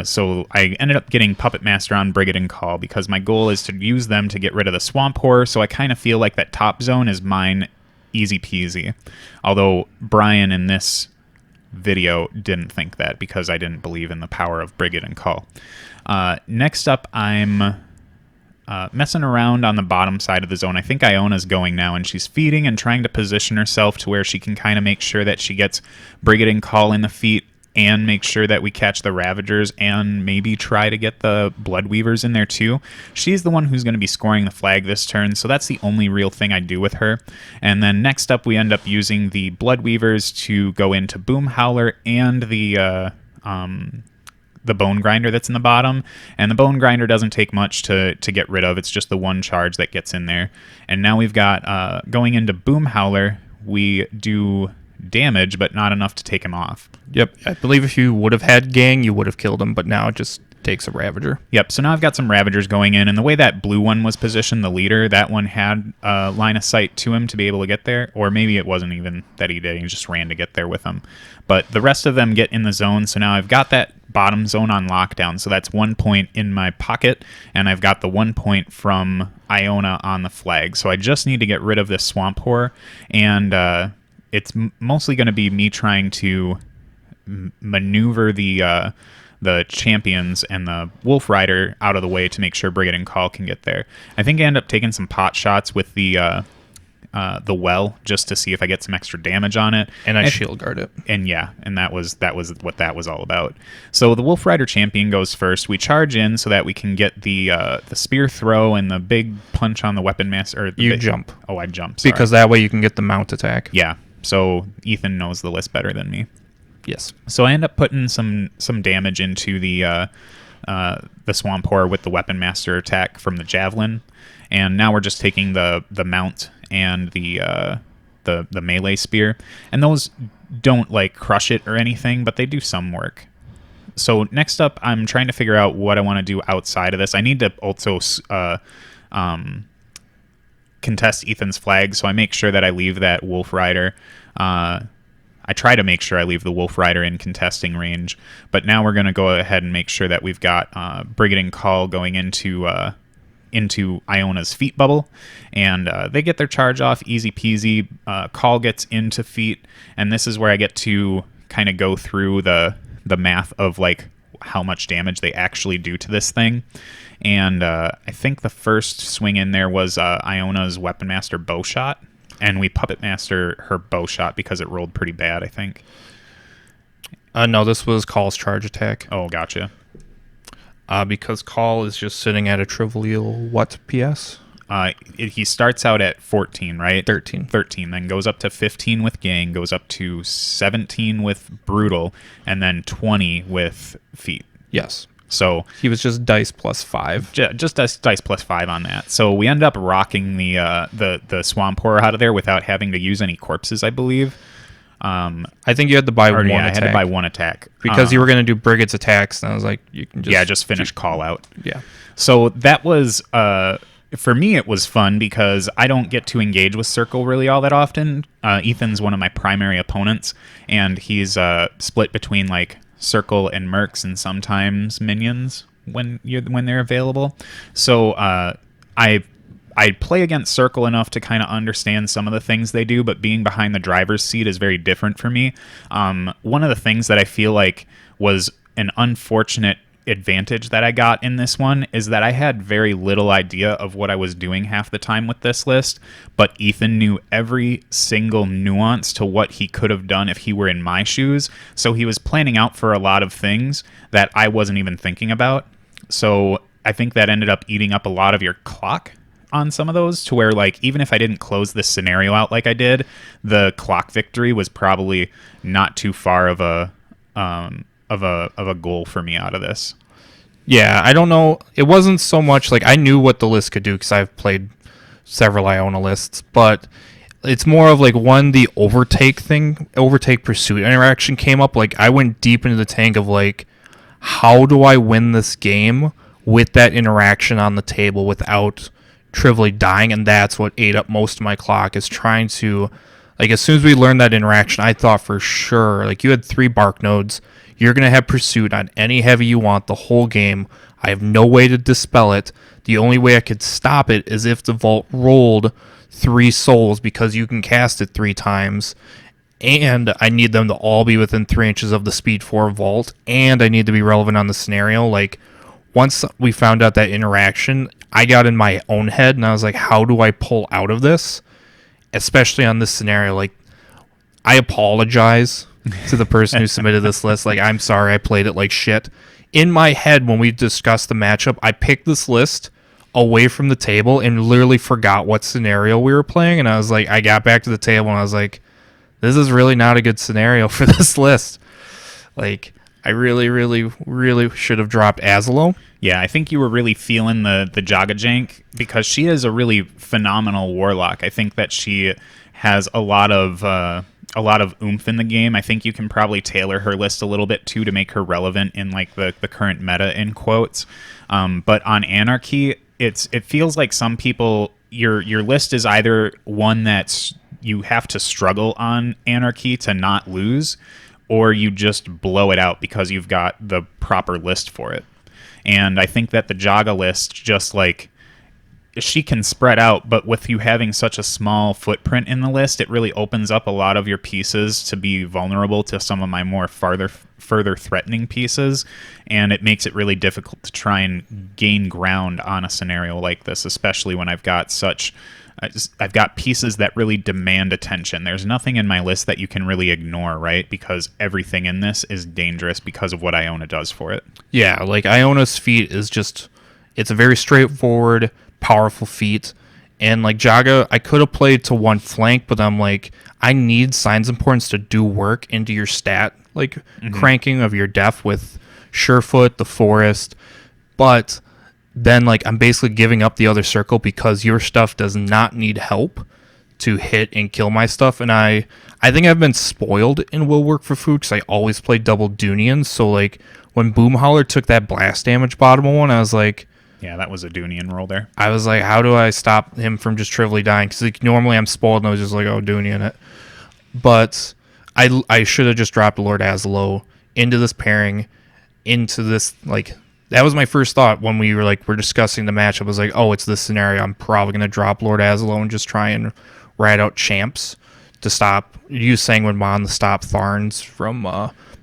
So I ended up getting Puppet Master on Brigade and Call, because my goal is to use them to get rid of the Swamp Horror, so I kind of feel like that top zone is mine easy peasy. Although Brian in this video didn't think that, because I didn't believe in the power of Brigade and Call. Next up, I'm messing around on the bottom side of the zone. I think Iona's going now, and she's feeding and trying to position herself to where she can kind of make sure that she gets Brigade and Call in the feet, and make sure that we catch the Ravagers, and maybe try to get the Bloodweavers in there too. She's the one who's going to be scoring the flag this turn, so that's the only real thing I do with her. And then next up, we end up using the Bloodweavers to go into Boomhowler and the Bone Grinder that's in the bottom. And the Bone Grinder doesn't take much to get rid of. It's just the one charge that gets in there. And now we've got, going into Boomhowler, we do damage, but not enough to take him off. Yep, I believe if you would have had Gang, you would have killed him, but now it just takes a Ravager. Yep, so now I've got some Ravagers going in, and the way that blue one was positioned, the leader, that one had line of sight to him to be able to get there, or maybe it wasn't even that he did, he just ran to get there with him. But the rest of them get in the zone, so now I've got that bottom zone on lockdown, so that's 1 point in my pocket, and I've got the 1 point from Iona on the flag. So I just need to get rid of this Swamp Horror, and it's mostly going to be me trying to maneuver the champions and the Wolf Rider out of the way to make sure Brigade and Call can get there. I think I end up taking some pot shots with the the well just to see if I get some extra damage on it. And I shield guard it. And yeah, and that was what that was all about. So the Wolf Rider champion goes first. We charge in so that we can get the spear throw and the big punch on the weapon master. You jump. Oh, I jump. Sorry. Because that way you can get the mount attack. Yeah. So Ethan knows the list better than me. Yes. So I end up putting some damage into the Swampor with the weapon master attack from the javelin, and now we're just taking the mount and the melee spear, and those don't like crush it or anything, but they do some work. So next up, I'm trying to figure out what I want to do outside of this. I need to also contest Ethan's flag, so I make sure that I leave that Wolf Rider. I try to make sure I leave the Wolf Rider in contesting range, but now we're going to go ahead and make sure that we've got Brigid and Call going into Iona's feet bubble, and they get their charge off easy peasy. Call gets into feet, and this is where I get to kind of go through the math of like how much damage they actually do to this thing. And I think the first swing in there was Iona's Weapon Master bow shot, and we Puppet Master her bow shot because it rolled pretty bad, I think. No, this was Call's charge attack. Oh, gotcha. Because Call is just sitting at a trivial what PS? He starts out at 14, right? 13, then goes up to 15 with Gang, goes up to 17 with Brutal, and then 20 with Feet. Yes. So he was just dice plus 5. Just dice plus 5 on that. So we end up rocking the Swampor out of there without having to use any corpses, I believe. I think you had to buy one attack. I had to buy one attack. Because you were going to do Brigid's attacks, and I was like, you can just... finish Call out. Yeah. So that was... for me, it was fun because I don't get to engage with Circle really all that often. Ethan's one of my primary opponents, and he's split between like Circle and Mercs and sometimes Minions when they're available. So I play against Circle enough to kind of understand some of the things they do, but being behind the driver's seat is very different for me. One of the things that I feel like was an unfortunate advantage that I got in this one is that I had very little idea of what I was doing half the time with this list, but Ethan knew every single nuance to what he could have done if he were in my shoes, so he was planning out for a lot of things that I wasn't even thinking about. So I think that ended up eating up a lot of your clock on some of those, to where like even if I didn't close this scenario out like I did, the clock victory was probably not too far of a goal for me out of this. Yeah, I don't know. It wasn't so much like I knew what the list could do because I've played several Iona lists, but it's more of like the overtake pursuit interaction came up. Like I went deep into the tank of like, how do I win this game with that interaction on the table without trivially dying? And that's what ate up most of my clock, is trying to, like, as soon as we learned that interaction, I thought for sure, like, you had 3 bark nodes. You're going to have pursuit on any heavy you want the whole game. I have no way to dispel it. The only way I could stop it is if the vault rolled 3 souls, because you can cast it 3 times. And I need them to all be within 3 inches of the speed 4 vault. And I need to be relevant on the scenario. Like, once we found out that interaction, I got in my own head and I was like, how do I pull out of this? Especially on this scenario. Like, I apologize to the person who submitted this list. Like, I'm sorry I played it like shit. In my head, when we discussed the matchup, I picked this list away from the table and literally forgot what scenario we were playing. And I was like, I got back to the table and I was like, this is really not a good scenario for this list. Like, I really, really, really should have dropped Azalo. Yeah, I think you were really feeling the Jaga-Jank because she is a really phenomenal warlock. I think that she has a lot of oomph in the game. I think you can probably tailor her list a little bit too to make her relevant in like the current meta in quotes. But on Anarchy, it feels like some people your list is either one that's you have to struggle on Anarchy to not lose, or you just blow it out because you've got the proper list for it. And I think that the Jaga list, just like, she can spread out, but with you having such a small footprint in the list, it really opens up a lot of your pieces to be vulnerable to some of my more further threatening pieces, and it makes it really difficult to try and gain ground on a scenario like this, especially when I've got such I've got pieces that really demand attention. There's nothing in my list that you can really ignore, right? Because everything in this is dangerous because of what Iona does for it. Yeah, like Iona's feat is just, it's a very straightforward, powerful feat. And like Jaga, I could have played to one flank, but I'm like, I need Signs Importance to do work into your stat, like cranking of your def with Surefoot, the Forest. But then like I'm basically giving up the other circle because your stuff does not need help to hit and kill my stuff. And I think I've been spoiled in Will Work for Food because I always play double Dunians. So like when Boomhowler took that blast damage bottom one, I was like, yeah, that was a Dunian roll there. I was like, how do I stop him from just trivially dying? Because like, normally I'm spoiled and I was just like, oh, Dunian it. But I should have just dropped Lord Aslo into this pairing, into this, like, that was my first thought when we're discussing the matchup. I was like, oh, it's this scenario. I'm probably going to drop Lord Aslo and just try and ride out champs to use Sanguine Bond to stop Tharns from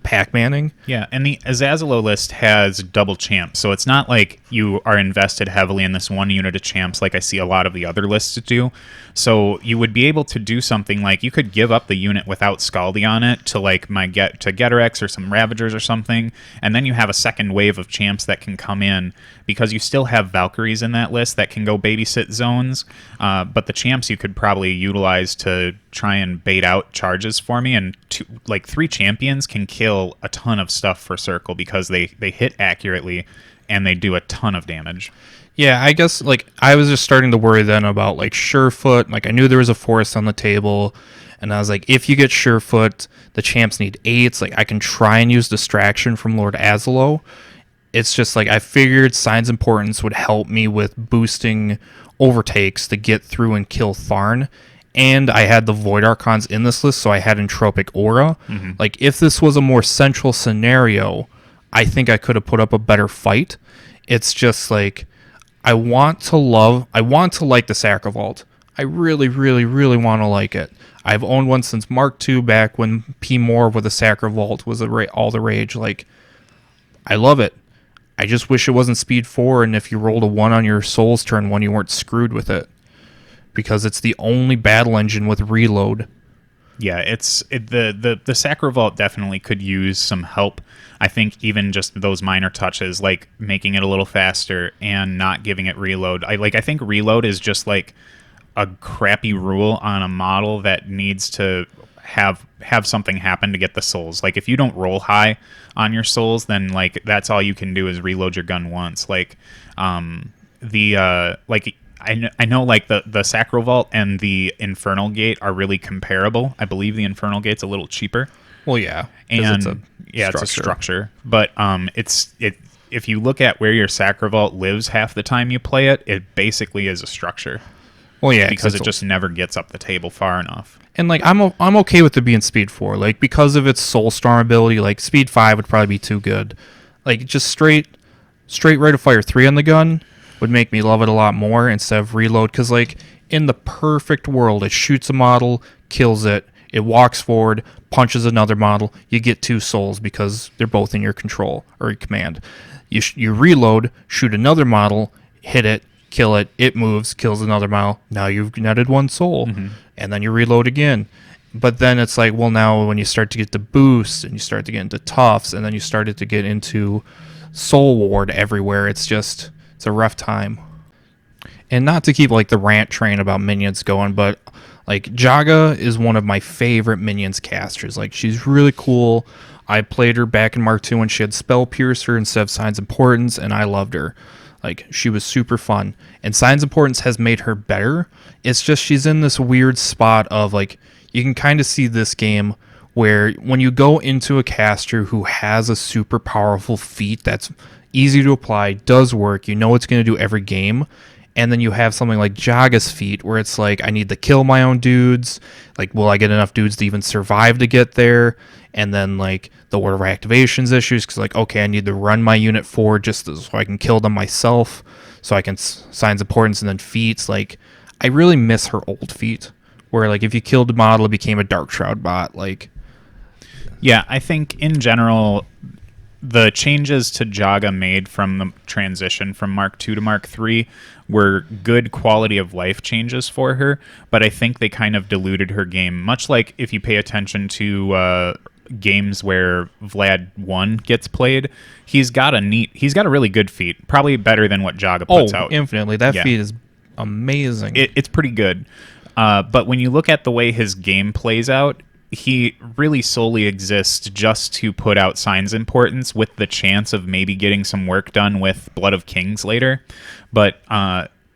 Pac-Manning. Yeah, and the Azazalo list has double champs, so it's not like you are invested heavily in this one unit of champs like I see a lot of the other lists do. So you would be able to do something like you could give up the unit without Scaldi on it to like Getarex or some Ravagers or something, and then you have a second wave of champs that can come in because you still have Valkyries in that list that can go babysit zones, but the champs you could probably utilize to try and bait out charges for me, and 3 champions can kill a ton of stuff for Circle because they hit accurately and they do a ton of damage. Yeah, I guess like I was just starting to worry then about like Surefoot. Like I knew there was a Forest on the table, and I was like, if you get Surefoot, the champs need 8s. Like I can try and use distraction from Lord Aslo. It's just like I figured Signs Importance would help me with boosting overtakes to get through and kill Tharn. And I had the Void Archons in this list, so I had Entropic Aura. Like, if this was a more central scenario, I think I could have put up a better fight. It's just, like, I want to like the Sacral Vault. I really, really, really want to like it. I've owned one since Mark II, back when P. Moore with the Sacral Vault was all the rage. Like, I love it. I just wish it wasn't Speed 4, and if you rolled a 1 on your Souls turn 1, you weren't screwed with it. Because it's the only battle engine with reload. Yeah, the Sacral Vault definitely could use some help. I think even just those minor touches, like making it a little faster and not giving it reload. I think reload is just like a crappy rule on a model that needs to have something happen to get the souls. Like if you don't roll high on your souls, then like that's all you can do is reload your gun once. Like I know like the Sacral Vault and the Infernal Gate are really comparable. I believe the Infernal Gate's a little cheaper. Well, yeah. And it's a structure. But if you look at where your Sacral Vault lives half the time you play it, it basically is a structure. Well, yeah, because it just never gets up the table far enough. And like I'm okay with it being Speed 4, like because of its Soulstorm ability. Like Speed 5 would probably be too good. Like just straight rate of fire 3 on the gun would make me love it a lot more instead of reload. Because like in the perfect world, it shoots a model, kills it, it walks forward, punches another model, you get 2 souls because they're both in your control or your command. You reload, shoot another model, hit it, kill it, it moves, kills another model. Now you've netted 1 soul, and then you reload again. But then it's like, well, now when you start to get to boosts and you start to get into toughs, and then you started to get into soul ward everywhere, it's a rough time. And not to keep like the rant train about minions going, but like Jaga is one of my favorite minions casters. Like she's really cool. I played her back in Mark II when she had Spell Piercer instead of Signs Importance, and I loved her. Like she was super fun. And Signs Importance has made her better. It's just she's in this weird spot of like, you can kind of see this game where when you go into a caster who has a super powerful feat that's easy to apply, does work, you know it's going to do every game, and then you have something like Jaga's feat where it's like, I need to kill my own dudes, like will I get enough dudes to even survive to get there, and then like the order of activations issues, because like, okay, I need to run my unit forward just so I can kill them myself, so I can Signs Importance and then feats. Like I really miss her old feat where like if you killed a model it became a Dark Shroud bot. Like yeah, I think in general the changes to Jaga made from the transition from Mark II to Mark III were good quality of life changes for her, but I think they kind of diluted her game. Much like if you pay attention to games where Vlad 1 gets played, he's got a really good feat, probably better than what Jaga puts out. Infinitely. That feat is amazing. It's pretty good. But when you look at the way his game plays out, he really solely exists just to put out Signs Importance with the chance of maybe getting some work done with Blood of Kings later. But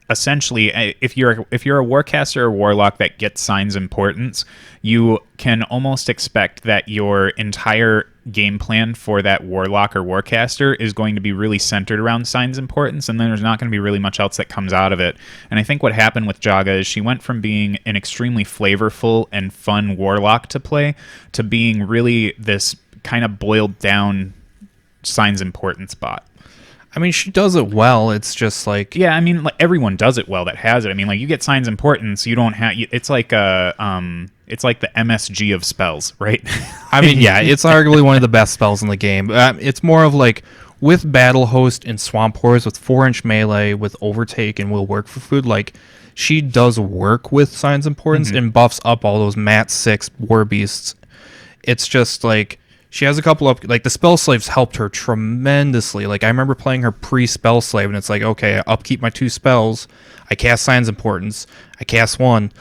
essentially, if you're a Warcaster or Warlock that gets Signs Importance, you can almost expect that your entire game plan for that Warlock or Warcaster is going to be really centered around Signs Importance, and then there's not going to be really much else that comes out of it. And I think what happened with Jaga is she went from being an extremely flavorful and fun Warlock to play to being really this kind of boiled down Signs Importance bot. I mean, she does it well. It's just like... Yeah, I mean, like, everyone does it well that has it. I mean, like, you get Signs Importance, you don't have... It's like the MSG of spells, right? I mean, yeah, it's arguably one of the best spells in the game. It's more of like, with Battle Host and Swamp Horse, with 4-inch melee, with Overtake and Will Work for Food, like, she does work with Signs Importance and buffs up all those Mat 6 War Beasts. It's just like... She has a couple of, like, the Spell Slaves helped her tremendously. Like, I remember playing her pre-Spell Slave, and it's like, okay, I upkeep my 2 spells, I cast Signs Importance, I cast 1,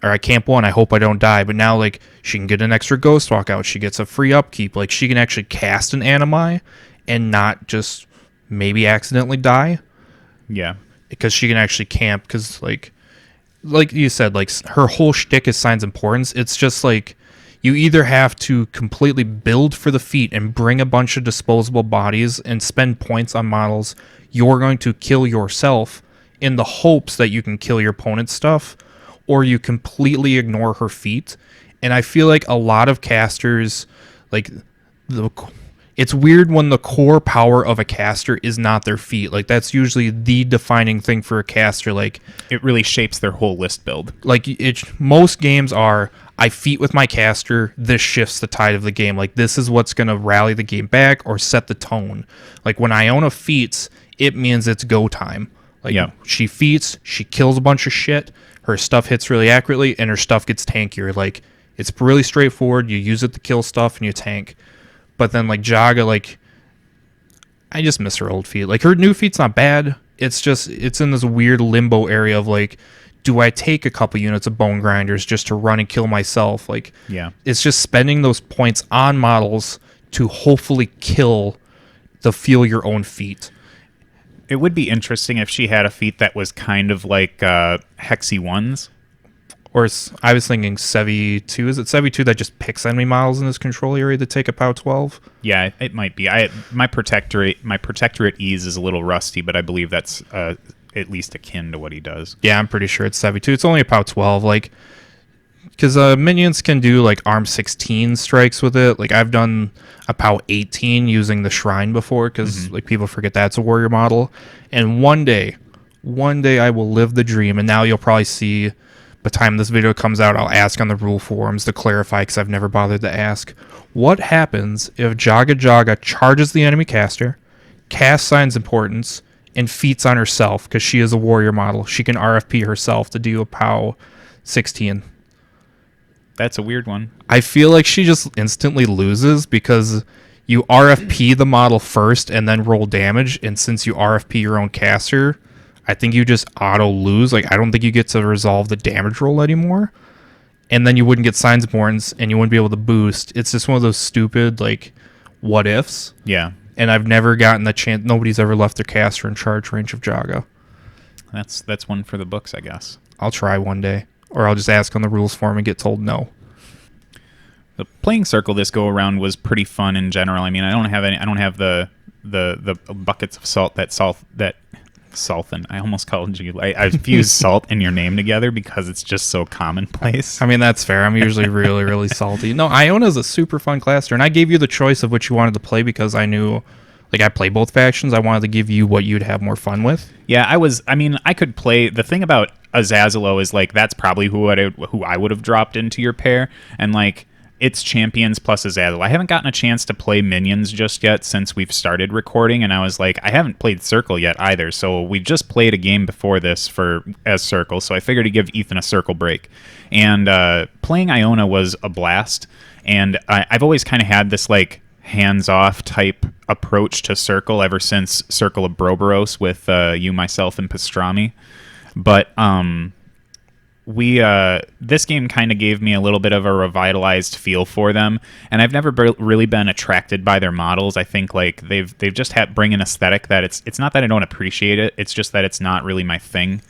or I camp 1, I hope I don't die. But now, like, she can get an extra Ghost Walk out, she gets a free upkeep. Like, she can actually cast an Animi and not just maybe accidentally die. Yeah. Because she can actually camp, because, like you said, like, her whole shtick is Signs Importance. It's just, like... You either have to completely build for the feat and bring a bunch of disposable bodies and spend points on models you're going to kill yourself in the hopes that you can kill your opponent's stuff, or you completely ignore her feat. And I feel like a lot of casters, like, it's weird when the core power of a caster is not their feat. Like, that's usually the defining thing for a caster. Like, it really shapes their whole list build. Like, most games are... I feat with my caster, this shifts the tide of the game. Like, this is what's going to rally the game back or set the tone. Like, when Iona feats, it means it's go time. Like, she feats, she kills a bunch of shit, her stuff hits really accurately, and her stuff gets tankier. Like, it's really straightforward. You use it to kill stuff, and you tank. But then, like, Jaga, like, I just miss her old feat. Like, her new feat's not bad. It's just, it's in this weird limbo area of, like, do I take a couple units of Bone Grinders just to run and kill myself? Like, it's just spending those points on models to hopefully kill the feel your own feat. It would be interesting if she had a feat that was kind of like Hexy 1s. Or I was thinking Sevi 2. Is it Sevi 2 that just picks enemy models in his control area to take a POW 12? Yeah, it might be. My Protectorate ease is a little rusty, but I believe that's... at least akin to what he does. Yeah, I'm pretty sure it's 72. It's only about 12, like, because minions can do like ARM 16 strikes with it. Like, I've done a POW 18 using the Shrine before, because like, people forget that's a warrior model. And one day I will live the dream, and now you'll probably see, by the time this video comes out, I'll ask on the rule forums to clarify, because I've never bothered to ask. What happens if Jaga-Jaga charges the enemy caster, casts Signs Importance, and feats on herself, because she is a warrior model? She can RFP herself to do a POW 16. That's a weird one. I feel like she just instantly loses, because you RFP the model first and then roll damage, and since you RFP your own caster, I think you just auto lose. Like, I don't think you get to resolve the damage roll anymore, and then you wouldn't get Signs Importance, and you wouldn't be able to boost. It's just one of those stupid, like, what ifs. Yeah. And I've never gotten the chance. Nobody's ever left their caster in charge range of Jaga. That's one for the books, I guess. I'll try one day, or I'll just ask on the rules forum and get told no. The playing Circle this go around was pretty fun in general. I mean, I don't have the buckets of salt that Salthin. I almost called you. I fused salt and your name together because it's just so commonplace. I mean, that's fair. I'm usually really, really salty. No, Iona's a super fun claster, and I gave you the choice of what you wanted to play because I knew, like, I play both factions. I wanted to give you what you'd have more fun with. Yeah, I could play. The thing about Azazelo is, like, that's probably who I would have dropped into your pair, and, like, its champions plus Azazel. I haven't gotten a chance to play minions just yet since we've started recording, and I was like, I haven't played Circle yet either. So we just played a game before this as Circle, so I figured to give Ethan a Circle break. And playing Iona was a blast, and I've always kind of had this like hands-off type approach to Circle ever since Circle of Broberos with you, myself, and Pastrami. But this game kind of gave me a little bit of a revitalized feel for them, and I've never really been attracted by their models. I think like they've just had bring an aesthetic that it's not that I don't appreciate it, it's just that it's not really my thing.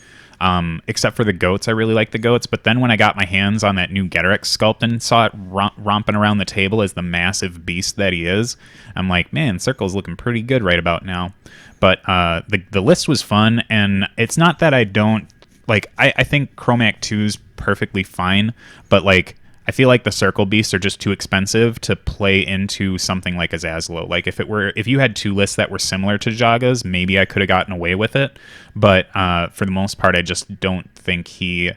Except for the goats, I really like the goats. But then when I got my hands on that new Getorix sculpt and saw it romping around the table as the massive beast that he is, I'm like, man, Circle's looking pretty good right about now. But the list was fun, and it's not that I don't like. I think Chromac 2's perfectly fine, but like I feel like the Circle beasts are just too expensive to play into something like Azazel. Like if you had two lists that were similar to Jaga's, maybe I could have gotten away with it. But for the most part, I just don't think he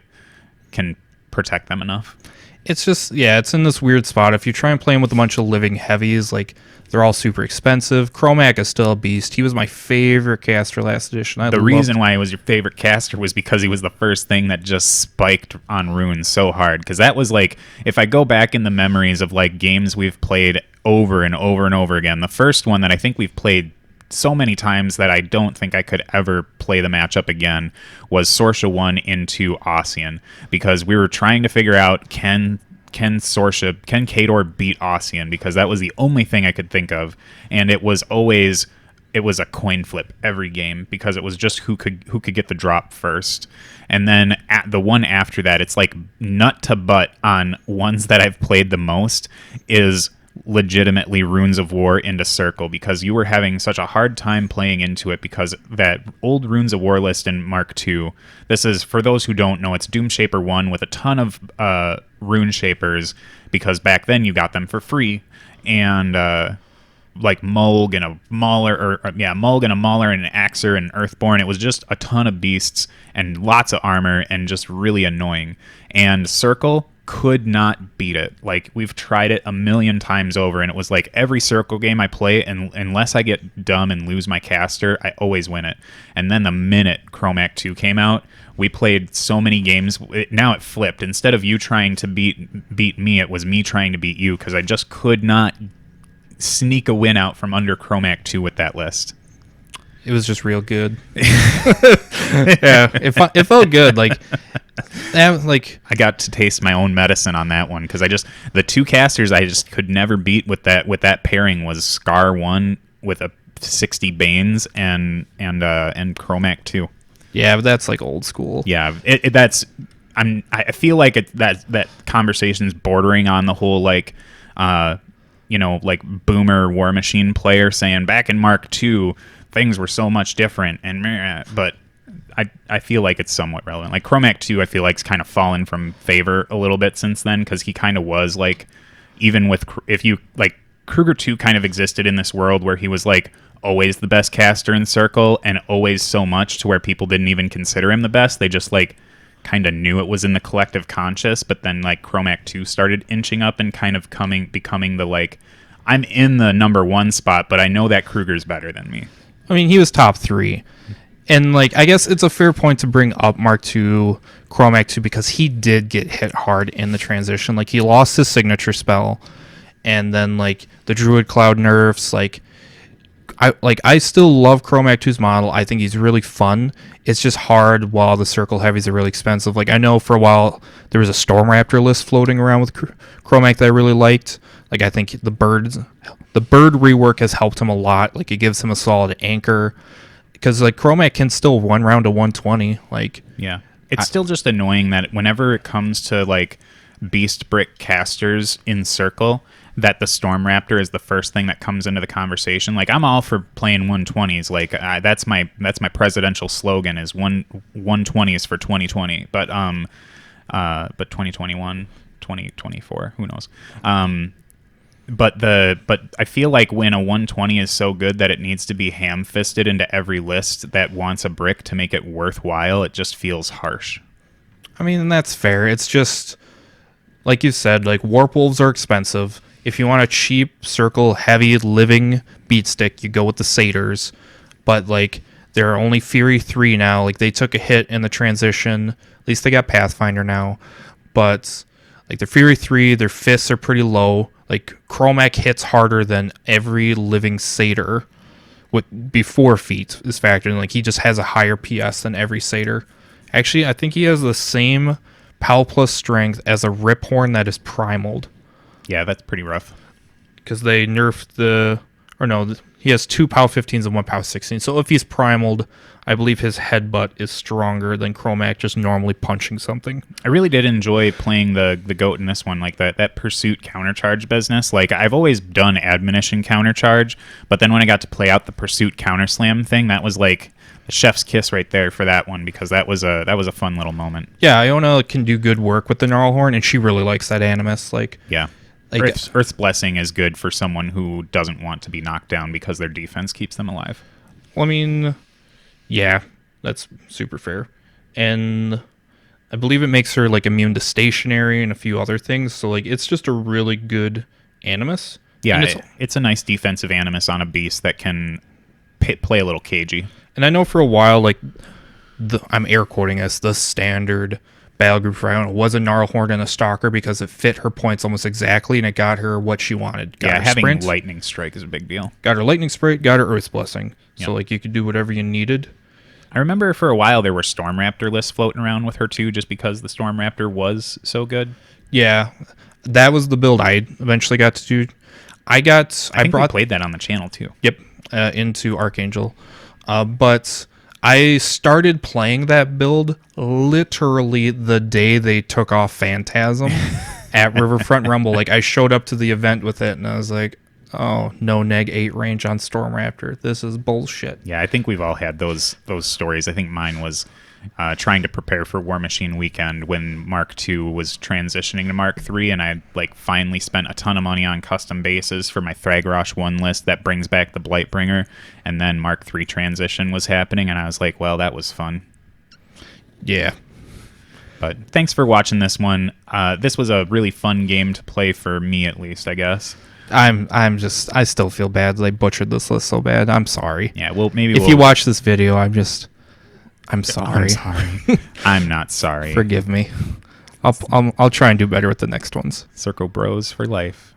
can protect them enough. It's just, yeah, it's in this weird spot. If you try and play him with a bunch of living heavies, like they're all super expensive. Chromac is still a beast. He was my favorite caster last edition. The reason why he was your favorite caster was because he was the first thing that just spiked on runes so hard. Because that was like, if I go back in the memories of like games we've played over and over and over again, the first one that I think we've played so many times that I don't think I could ever play the matchup again was Sorsha 1 into Ossian, because we were trying to figure out can Khador beat Ossian, because that was the only thing I could think of, and it was a coin flip every game, because it was just who could get the drop first. And then at the one after that, it's like nut to butt on ones that I've played the most is legitimately Runes of War into Circle, because you were having such a hard time playing into it, because that old Runes of War list in Mark II, this is, for those who don't know, it's Doom Shaper 1 with a ton of rune shapers, because back then you got them for free, and like Mulg and a Mauler, Mulg and a Mauler and an Axer and Earthborn. It was just a ton of beasts and lots of armor and just really annoying. And Circle could not beat it. Like, we've tried it a million times over, and it was like every Circle game I play, and unless I get dumb and lose my caster, I always win it. And then the minute Chromac 2 came out, we played so many games. Now it flipped. Instead of you trying to beat me, it was me trying to beat you, because I just could not sneak a win out from under Chromac 2 with that list. It was just real good. Yeah, it felt good. Like I got to taste my own medicine on that one, because the two casters I just could never beat with that pairing was Scar 1 with a 60 Banes and Chromac 2. Yeah, but that's like old school. Yeah, I feel like that conversation's bordering on the whole like like boomer Warmachine player saying back in Mark II things were so much different, but I feel like it's somewhat relevant. Like Chromac 2, I feel like it's kind of fallen from favor a little bit since then, because he kind of was like, even with, if you like, Kruger 2 kind of existed in this world where he was like always the best caster in Circle, and always so much to where people didn't even consider him the best. They just like kind of knew it was in the collective conscious. But then like Chromac 2 started inching up and kind of becoming the like, I'm in the number 1 spot, but I know that Kruger's better than me. I mean, he was top 3. And, like, I guess it's a fair point to bring up Mark II, Chromac 2, because he did get hit hard in the transition. Like, he lost his signature spell, and then, like, the Druid Cloud nerfs, I still love Chromac 2's model. I think he's really fun. It's just hard while the Circle heavies are really expensive. Like, I know for a while there was a Storm Raptor list floating around with Chromac that I really liked. Like, I think the bird rework has helped him a lot. Like, it gives him a solid anchor, because like Chromac can still run round to 120. Like, yeah, it's still just annoying that whenever it comes to like Beast Brick casters in Circle, that the Storm Raptor is the first thing that comes into the conversation. Like, I'm all for playing 120s. Like, that's my presidential slogan is 120s for 2020. But 2021, 2024, who knows? But I feel like when a 120 is so good that it needs to be ham-fisted into every list that wants a brick to make it worthwhile, it just feels harsh. I mean, that's fair. It's just, like you said, like Warp Wolves are expensive. If you want a cheap circle heavy living beat stick, you go with the Satyrs. But like they're only Fury 3 now. Like they took a hit in the transition. At least they got Pathfinder now. But like they're Fury 3, their fists are pretty low. Like Chromac hits harder than every living Satyr with before feat is factored in. Like he just has a higher PS than every Satyr. Actually, I think he has the same POW plus strength as a Riphorn that is primaled. Yeah, that's pretty rough. Because they nerfed he has 2 POW 15s and 1 POW 16. So if he's primaled, I believe his headbutt is stronger than Chromac just normally punching something. I really did enjoy playing the goat in this one, like that pursuit countercharge business. Like I've always done admonition countercharge, but then when I got to play out the pursuit counterslam thing, that was like a chef's kiss right there for that one, because that was a fun little moment. Yeah, Iona can do good work with the Gnarlhorn, and she really likes that Animus. Yeah. Like, Earth's Blessing is good for someone who doesn't want to be knocked down because their defense keeps them alive. Well, I mean, yeah, that's super fair. And I believe it makes her like immune to stationary and a few other things. So like it's just a really good Animus. Yeah, it's a nice defensive Animus on a beast that can play a little cagey. And I know for a while, like I'm air quoting as the standard battle group for Iona was a Gnarlhorn and a Stalker because it fit her points almost exactly and it got her what she wanted. Got her having sprint, Lightning Strike is a big deal. Got her Lightning Strike, got her Earth's Blessing. Yep. So like you could do whatever you needed. I remember for a while there were Storm Raptor lists floating around with her too, just because the Storm Raptor was so good. Yeah, that was the build I eventually got to do. I think we played that on the channel too. Yep, into Archangel. But I started playing that build literally the day they took off Phantasm at Riverfront Rumble. Like I showed up to the event with it and I was like, oh, no neg 8 range on Storm Raptor. This is bullshit. Yeah, I think we've all had those stories. I think mine was trying to prepare for Warmachine weekend when Mark II was transitioning to Mark III, and I like finally spent a ton of money on custom bases for my Thagrosh 1 list that brings back the Blightbringer, and then Mark III transition was happening, and I was like, well, that was fun. Yeah. But thanks for watching this one. This was a really fun game to play for me, at least, I guess. I still feel bad that I butchered this list so bad. I'm sorry. Yeah, well, maybe if you watch this video, I'm sorry. I'm sorry. I'm not sorry. Forgive me. I'll try and do better with the next ones. Circle Bros for life.